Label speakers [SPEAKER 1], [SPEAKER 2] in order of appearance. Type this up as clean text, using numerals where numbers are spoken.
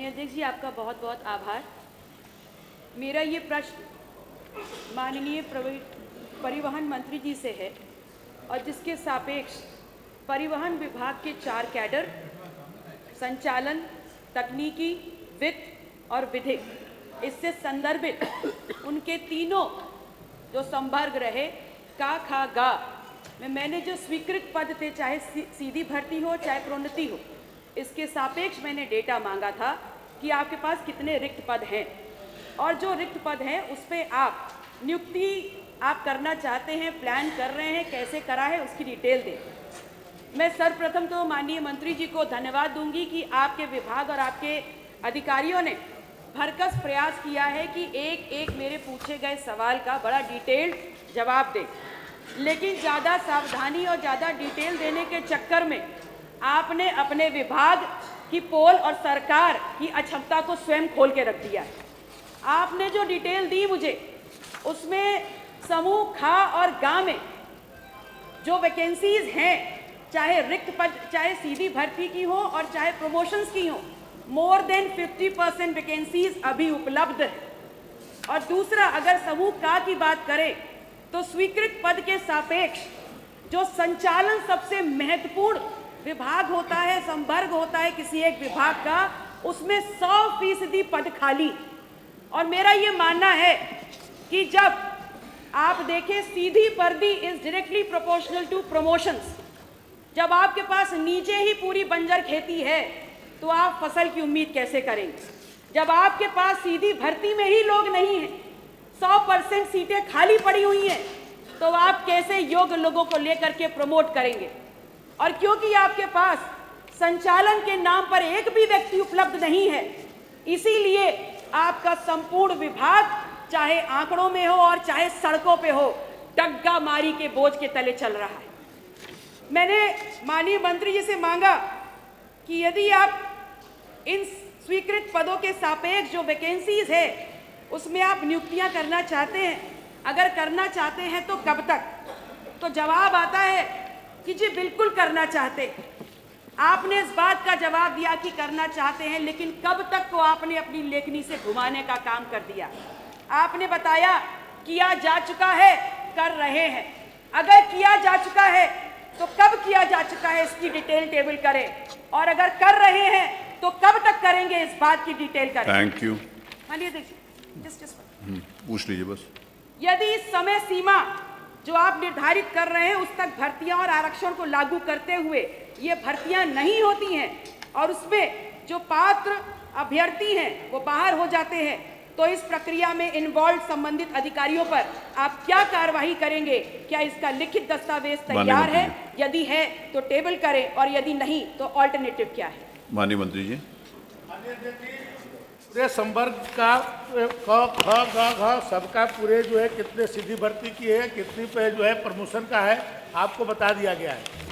[SPEAKER 1] माननीय अध्यक्ष जी, आपका बहुत बहुत आभार। मेरा ये प्रश्न माननीय परिवहन मंत्री जी से है और जिसके सापेक्ष परिवहन विभाग के 4 कैडर संचालन, तकनीकी, वित्त और विधिक इससे संदर्भित उनके तीनों जो संवर्ग रहे का, खा, गा में मैंने जो स्वीकृत पद थे, चाहे सीधी भर्ती हो चाहे प्रोन्नति हो, इसके सापेक्ष मैंने डेटा मांगा था कि आपके पास कितने रिक्त पद हैं और जो रिक्त पद हैं उस पर आप नियुक्ति आप करना चाहते हैं, प्लान कर रहे हैं, कैसे करा है उसकी डिटेल दें। मैं सर्वप्रथम तो माननीय मंत्री जी को धन्यवाद दूंगी कि आपके विभाग और आपके अधिकारियों ने भरकस प्रयास किया है कि एक एक मेरे पूछे गए सवाल का बड़ा डिटेल्ड जवाब दें, लेकिन ज़्यादा सावधानी और ज़्यादा डिटेल देने के चक्कर में आपने अपने विभाग की पोल और सरकार की अक्षमता को स्वयं खोल के रख दिया है। आपने जो डिटेल दी मुझे, उसमें समूह खा और गा में जो वैकेंसीज हैं, चाहे रिक्त पद, चाहे सीधी भर्ती की हो और चाहे प्रमोशंस की हो, मोर देन 50% वैकेंसीज अभी उपलब्ध है। और दूसरा, अगर समूह का की बात करें तो स्वीकृत पद के सापेक्ष जो संचालन सबसे महत्वपूर्ण विभाग होता है, संवर्ग होता है किसी एक विभाग का, उसमें 100% पद खाली। और मेरा ये मानना है कि जब आप देखें सीधी भर्ती is directly proportional to promotions. जब आपके पास नीचे ही पूरी बंजर खेती है तो आप फसल की उम्मीद कैसे करेंगे? जब आपके पास सीधी भर्ती में ही लोग नहीं हैं, 100% सीटें खाली पड़ी हुई हैं, तो आप कैसे योग्य लोगों को लेकर के प्रमोट करेंगे? और क्योंकि आपके पास संचालन के नाम पर एक भी व्यक्ति उपलब्ध नहीं है, इसीलिए आपका संपूर्ण विभाग चाहे आंकड़ों में हो और चाहे सड़कों पे हो, डग्गा मारी के बोझ के तले चल रहा है। मैंने माननीय मंत्री जी से मांगा कि यदि आप इन स्वीकृत पदों के सापेक्ष जो वैकेंसीज है उसमें आप नियुक्तियां करना चाहते हैं, अगर करना चाहते हैं तो कब तक? तो जवाब आता है कि जी बिल्कुल करना चाहते हैं। आपने इस बात का जवाब दिया कि करना चाहते हैं, लेकिन कब तक को आपने अपनी लेखनी से घुमाने का काम कर दिया। आपने बताया किया जा चुका है, कर रहे हैं। अगर किया जा चुका है तो कब किया जा चुका है इसकी डिटेल टेबल करें, और अगर कर रहे हैं तो कब तक करेंगे इस बात की डिटेल करें।
[SPEAKER 2] Thank you.
[SPEAKER 1] मानिए देखिए,
[SPEAKER 2] पूछ लीजिए बस।
[SPEAKER 1] यदि इस समय सीमा जो आप निर्धारित कर रहे हैं उस तक भर्तियां और आरक्षण को लागू करते हुए ये भर्तियां नहीं होती हैं और उसमें जो पात्र अभ्यर्थी हैं वो बाहर हो जाते हैं, तो इस प्रक्रिया में इन्वॉल्व संबंधित अधिकारियों पर आप क्या कार्रवाई करेंगे? क्या इसका लिखित दस्तावेज तैयार है? यदि है तो टेबल करें, और यदि नहीं तो ऑल्टरनेटिव क्या है?
[SPEAKER 2] माननीय मंत्री जी।
[SPEAKER 3] पूरे संवर्ग का ख ग घ सबका पूरे जो है कितने सीधी भर्ती की है, कितनी पे जो है प्रमोशन का है, आपको बता दिया गया है।